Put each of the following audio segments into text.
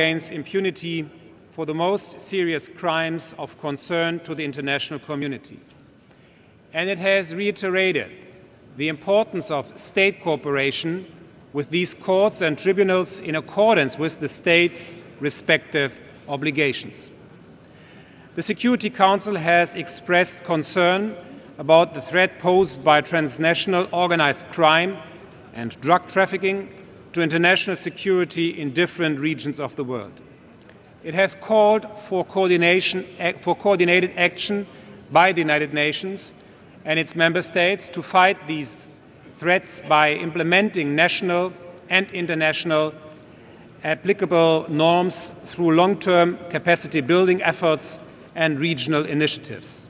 against impunity for the most serious crimes of concern to the international community. And it has reiterated the importance of state cooperation with these courts and tribunals in accordance with the states' respective obligations. The Security Council has expressed concern about the threat posed by transnational organized crime and drug trafficking to international security in different regions of the world. It has called for coordinated action by the United Nations and its member states to fight these threats by implementing national and international applicable norms through long-term capacity building efforts and regional initiatives.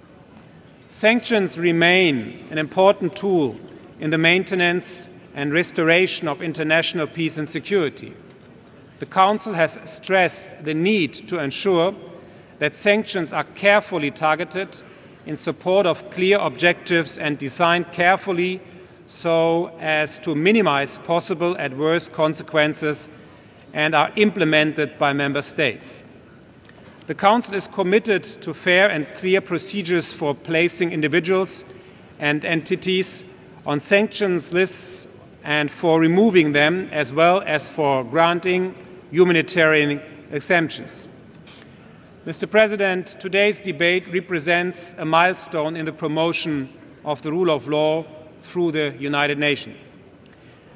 Sanctions remain an important tool in the maintenance and restoration of international peace and security. The Council has stressed the need to ensure that sanctions are carefully targeted in support of clear objectives and designed carefully so as to minimize possible adverse consequences and are implemented by member states. The Council is committed to fair and clear procedures for placing individuals and entities on sanctions lists and for removing them, as well as for granting humanitarian exemptions. Mr. President, today's debate represents a milestone in the promotion of the rule of law through the United Nations.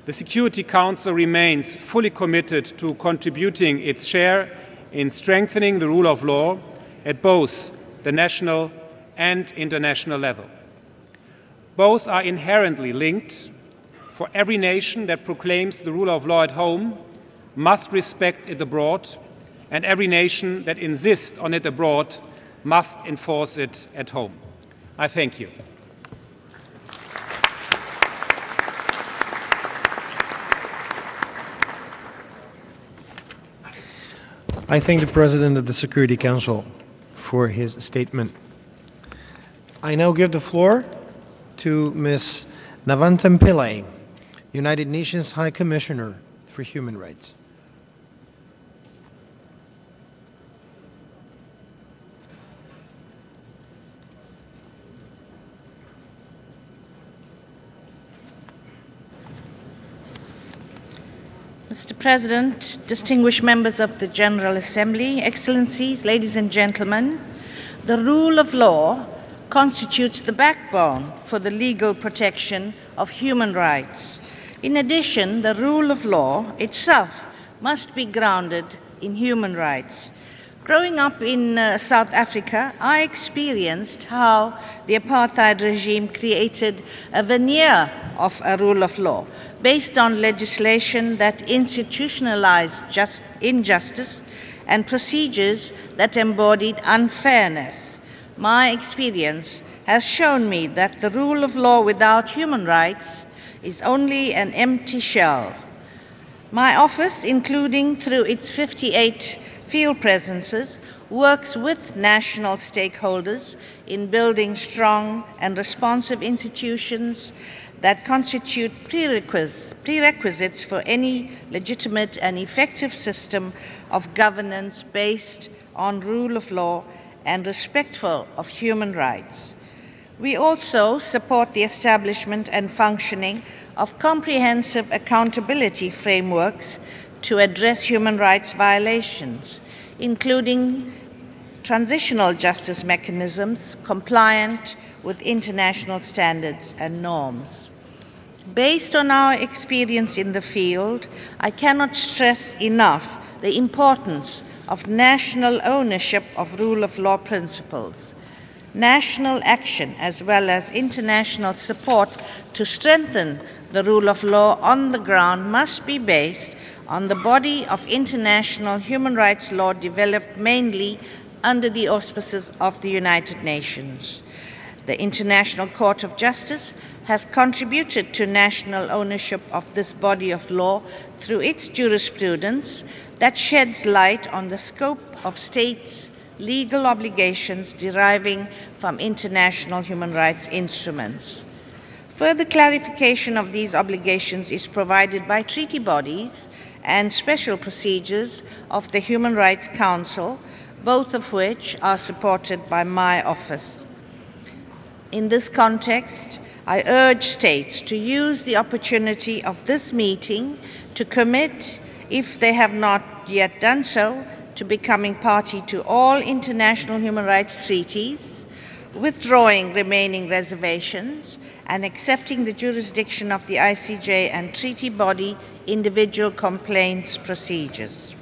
The Security Council remains fully committed to contributing its share in strengthening the rule of law at both the national and international level. Both are inherently linked. For every nation that proclaims the rule of law at home must respect it abroad, and every nation that insists on it abroad must enforce it at home. I thank you. I thank the President of the Security Council for his statement. I now give the floor to Ms. Navantham Pillai, United Nations High Commissioner for Human Rights. Mr. President, distinguished members of the General Assembly, Excellencies, ladies and gentlemen, the rule of law constitutes the backbone for the legal protection of human rights. In addition, the rule of law itself must be grounded in human rights. Growing up in South Africa, I experienced how the apartheid regime created a veneer of a rule of law based on legislation that institutionalized injustice and procedures that embodied unfairness. My experience has shown me that the rule of law without human rights is only an empty shell. My office, including through its 58 field presences, works with national stakeholders in building strong and responsive institutions that constitute prerequisites for any legitimate and effective system of governance based on rule of law and respectful of human rights. We also support the establishment and functioning of comprehensive accountability frameworks to address human rights violations, including transitional justice mechanisms compliant with international standards and norms. Based on our experience in the field, I cannot stress enough the importance of national ownership of rule of law principles. National action as well as international support to strengthen the rule of law on the ground must be based on the body of international human rights law developed mainly under the auspices of the United Nations. The International Court of Justice has contributed to national ownership of this body of law through its jurisprudence that sheds light on the scope of states' legal obligations deriving from international human rights instruments. Further clarification of these obligations is provided by treaty bodies and special procedures of the Human Rights Council, both of which are supported by my office. In this context, I urge states to use the opportunity of this meeting to commit, if they have not yet done so, to becoming party to all international human rights treaties, withdrawing remaining reservations, and accepting the jurisdiction of the ICJ and treaty body individual complaints procedures.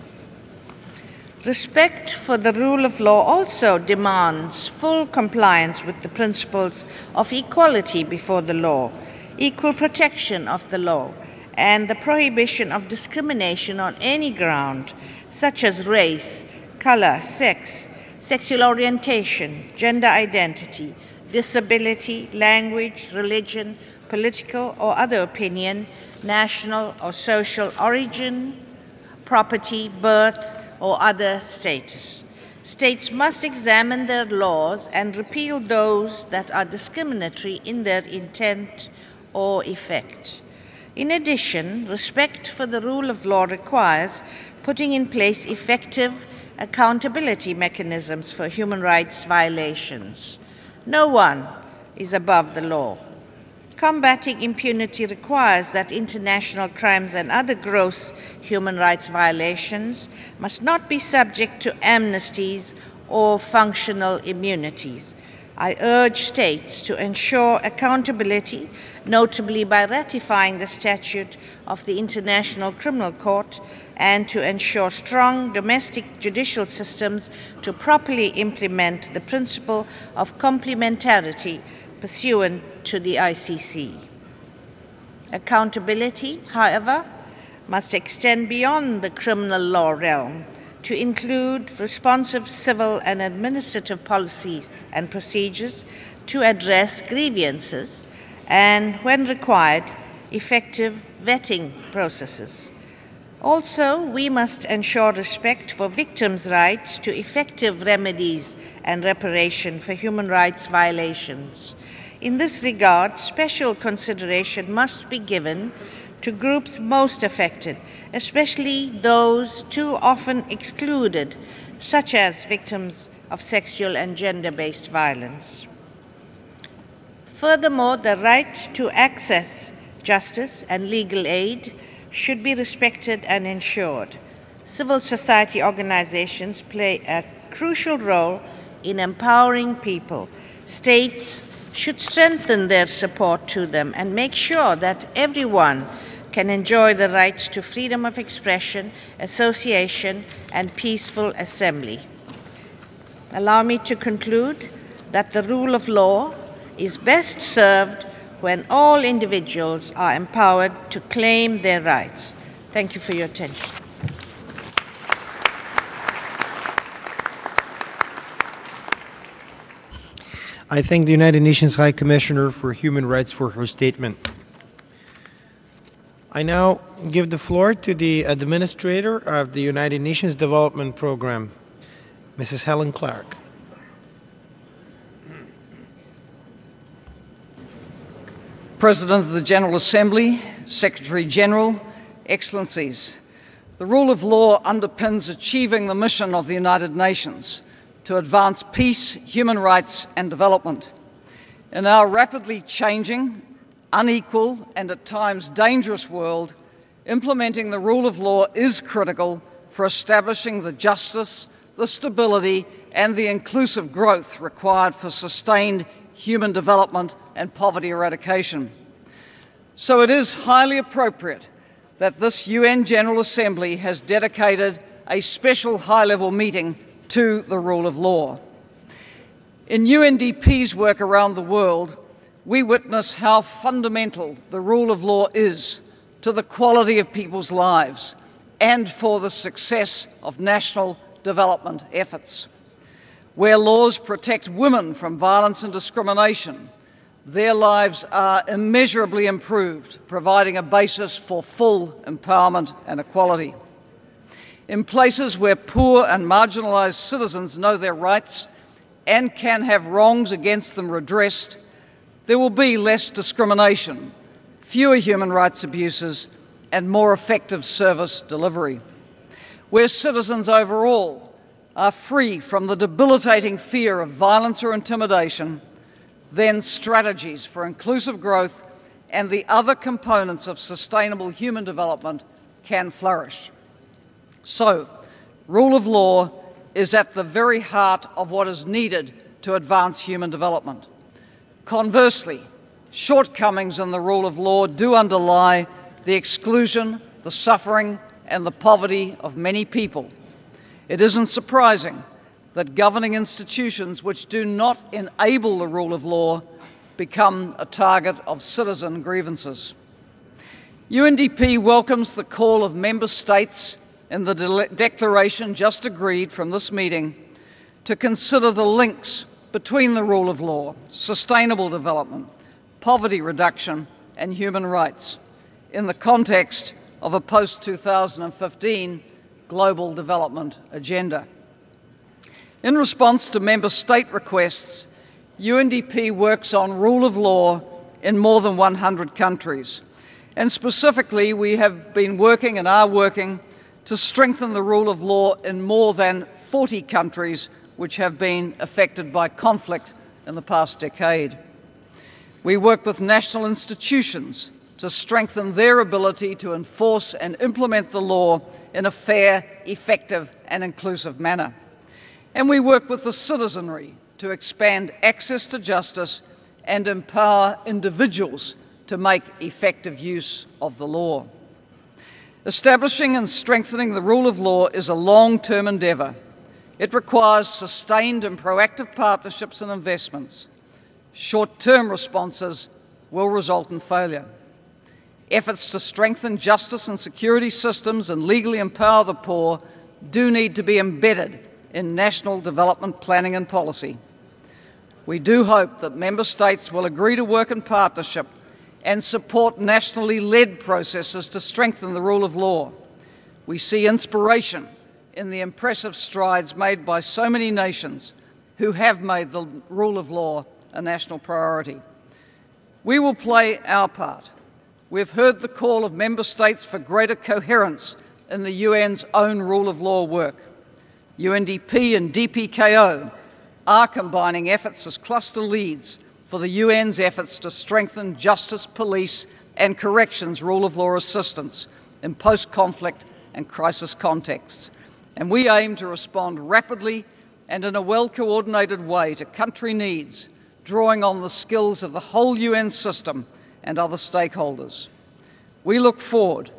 Respect for the rule of law also demands full compliance with the principles of equality before the law, equal protection of the law, and the prohibition of discrimination on any ground, such as race, color, sex, sexual orientation, gender identity, disability, language, religion, political or other opinion, national or social origin, property, birth, or other status. States must examine their laws and repeal those that are discriminatory in their intent or effect. In addition, respect for the rule of law requires putting in place effective accountability mechanisms for human rights violations. No one is above the law. Combating impunity requires that international crimes and other gross human rights violations must not be subject to amnesties or functional immunities. I urge states to ensure accountability, notably by ratifying the statute of the International Criminal Court, and to ensure strong domestic judicial systems to properly implement the principle of complementarity pursuant to the ICC. Accountability, however, must extend beyond the criminal law realm to include responsive civil and administrative policies and procedures to address grievances and, when required, effective vetting processes. Also, we must ensure respect for victims' rights to effective remedies and reparation for human rights violations. In this regard, special consideration must be given to groups most affected, especially those too often excluded, such as victims of sexual and gender-based violence. Furthermore, the right to access justice and legal aid should be respected and ensured. Civil society organizations play a crucial role in empowering people. States should strengthen their support to them and make sure that everyone can enjoy the rights to freedom of expression, association, and peaceful assembly. Allow me to conclude that the rule of law is best served when all individuals are empowered to claim their rights. Thank you for your attention. I thank the United Nations High Commissioner for Human Rights for her statement. I now give the floor to the Administrator of the United Nations Development Program, Mrs. Helen Clark. President of the General Assembly, Secretary General, Excellencies, the rule of law underpins achieving the mission of the United Nations to advance peace, human rights, and development. In our rapidly changing, unequal, and at times dangerous world, implementing the rule of law is critical for establishing the justice, the stability, and the inclusive growth required for sustained human development and poverty eradication. So it is highly appropriate that this UN General Assembly has dedicated a special high-level meeting to the rule of law. In UNDP's work around the world, we witness how fundamental the rule of law is to the quality of people's lives and for the success of national development efforts. Where laws protect women from violence and discrimination, their lives are immeasurably improved, providing a basis for full empowerment and equality. In places where poor and marginalised citizens know their rights and can have wrongs against them redressed, there will be less discrimination, fewer human rights abuses, and more effective service delivery. Where citizens overall are free from the debilitating fear of violence or intimidation, then strategies for inclusive growth and the other components of sustainable human development can flourish. So, rule of law is at the very heart of what is needed to advance human development. Conversely, shortcomings in the rule of law do underlie the exclusion, the suffering, and the poverty of many people. It isn't surprising that governing institutions which do not enable the rule of law become a target of citizen grievances. UNDP welcomes the call of member states in the declaration just agreed from this meeting to consider the links between the rule of law, sustainable development, poverty reduction, and human rights in the context of a post-2015 global development agenda. In response to member state requests, UNDP works on rule of law in more than 100 countries. And specifically, we have been working and are working to strengthen the rule of law in more than 40 countries which have been affected by conflict in the past decade. We work with national institutions to strengthen their ability to enforce and implement the law in a fair, effective, and inclusive manner. And we work with the citizenry to expand access to justice and empower individuals to make effective use of the law. Establishing and strengthening the rule of law is a long-term endeavour. It requires sustained and proactive partnerships and investments. Short-term responses will result in failure. Efforts to strengthen justice and security systems and legally empower the poor do need to be embedded in national development planning and policy. We do hope that member states will agree to work in partnership and support nationally led processes to strengthen the rule of law. We see inspiration in the impressive strides made by so many nations who have made the rule of law a national priority. We will play our part. We've heard the call of member states for greater coherence in the UN's own rule of law work. UNDP and DPKO are combining efforts as cluster leads for the UN's efforts to strengthen justice, police and corrections rule of law assistance in post-conflict and crisis contexts. And we aim to respond rapidly and in a well-coordinated way to country needs, drawing on the skills of the whole UN system and other stakeholders. We look forward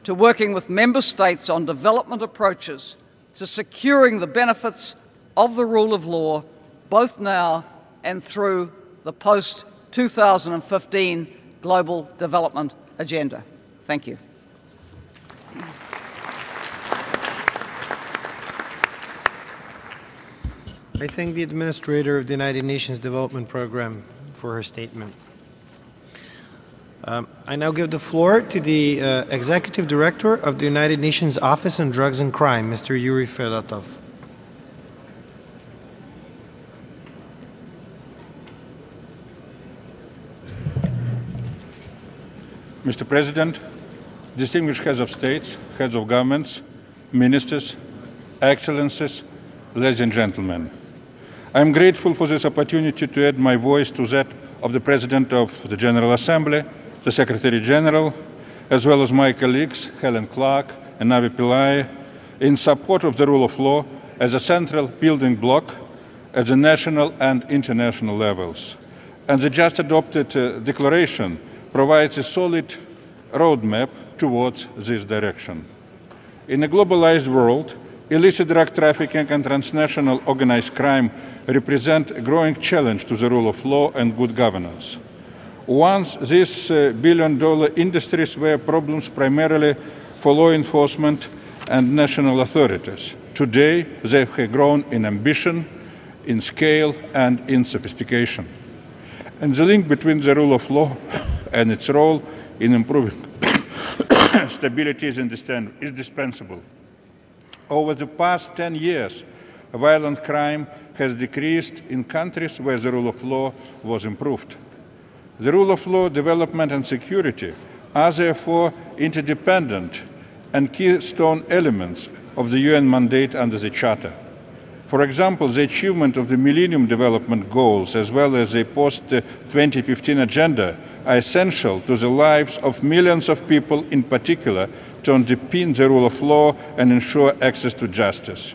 to working with member states on development approaches to securing the benefits of the rule of law, both now and through the post-2015 Global Development Agenda. Thank you. I thank the Administrator of the United Nations Development Programme for her statement. I now give the floor to the Executive Director of the United Nations Office on Drugs and Crime, Mr. Yuri Fedotov. Mr. President, distinguished heads of states, heads of governments, ministers, excellencies, ladies and gentlemen. I am grateful for this opportunity to add my voice to that of the President of the General Assembly, the Secretary General, as well as my colleagues Helen Clark and Navi Pillay, in support of the rule of law as a central building block at the national and international levels. And the just adopted declaration provides a solid roadmap towards this direction. In a globalized world, illicit drug trafficking and transnational organized crime represent a growing challenge to the rule of law and good governance. Once these billion-dollar industries were problems primarily for law enforcement and national authorities. Today, they have grown in ambition, in scale, and in sophistication. And the link between the rule of law and its role in improving stability is indispensable. Over the past 10 years, violent crime has decreased in countries where the rule of law was improved. The rule of law, development and security are therefore interdependent and keystone elements of the UN mandate under the Charter. For example, the achievement of the Millennium Development Goals as well as the post-2015 agenda are essential to the lives of millions of people, in particular, to underpin the rule of law and ensure access to justice.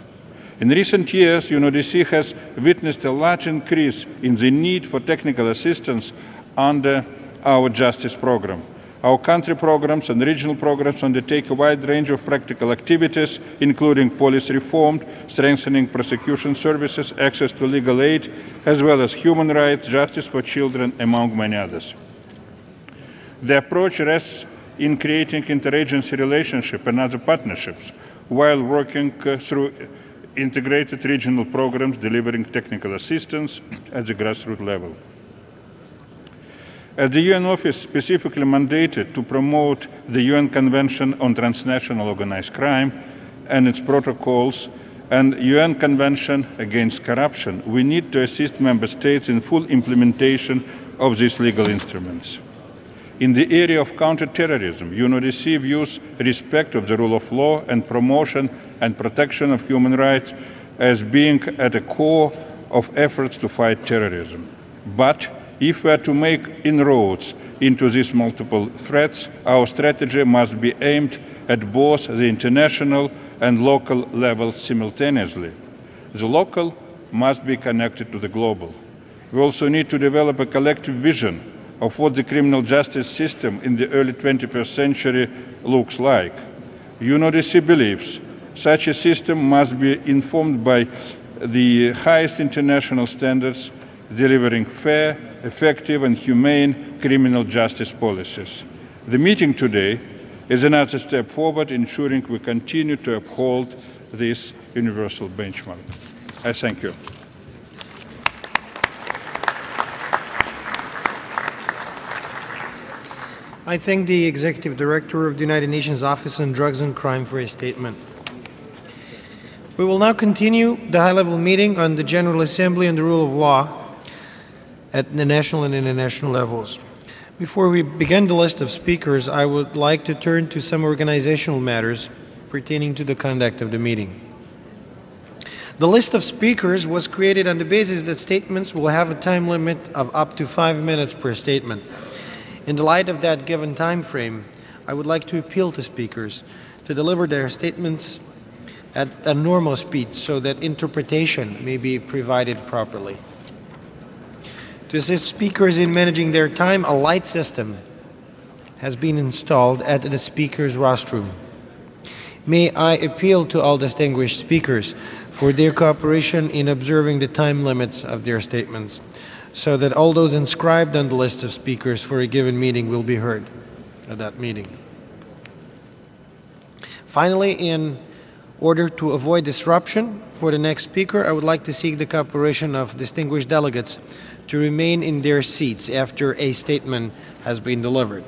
In recent years, UNODC has witnessed a large increase in the need for technical assistance under our justice program. Our country programs and regional programs undertake a wide range of practical activities, including policy reform, strengthening prosecution services, access to legal aid, as well as human rights, justice for children, among many others. The approach rests in creating interagency relationships and other partnerships, while working through integrated regional programs delivering technical assistance at the grassroots level. As the UN Office specifically mandated to promote the UN Convention on Transnational Organized Crime and its protocols and UN Convention Against Corruption, we need to assist Member States in full implementation of these legal instruments. In the area of counterterrorism, UNODC views respect of the rule of law and promotion and protection of human rights as being at the core of efforts to fight terrorism. But if we are to make inroads into these multiple threats, our strategy must be aimed at both the international and local levels simultaneously. The local must be connected to the global. We also need to develop a collective vision of what the criminal justice system in the early 21st century looks like. UNODC believes such a system must be informed by the highest international standards, delivering fair, effective and humane criminal justice policies. The meeting today is another step forward, ensuring we continue to uphold this universal benchmark. I thank you. I thank the Executive Director of the United Nations Office on Drugs and Crime for his statement. We will now continue the high-level meeting on the General Assembly and the rule of law at the national and international levels. Before we begin the list of speakers, I would like to turn to some organizational matters pertaining to the conduct of the meeting. The list of speakers was created on the basis that statements will have a time limit of up to 5 minutes per statement. In the light of that given time frame, I would like to appeal to speakers to deliver their statements at a normal speed so that interpretation may be provided properly. To assist speakers in managing their time, a light system has been installed at the speaker's rostrum. May I appeal to all distinguished speakers for their cooperation in observing the time limits of their statements, so that all those inscribed on the list of speakers for a given meeting will be heard at that meeting. Finally, in order to avoid disruption for the next speaker, I would like to seek the cooperation of distinguished delegates to remain in their seats after a statement has been delivered.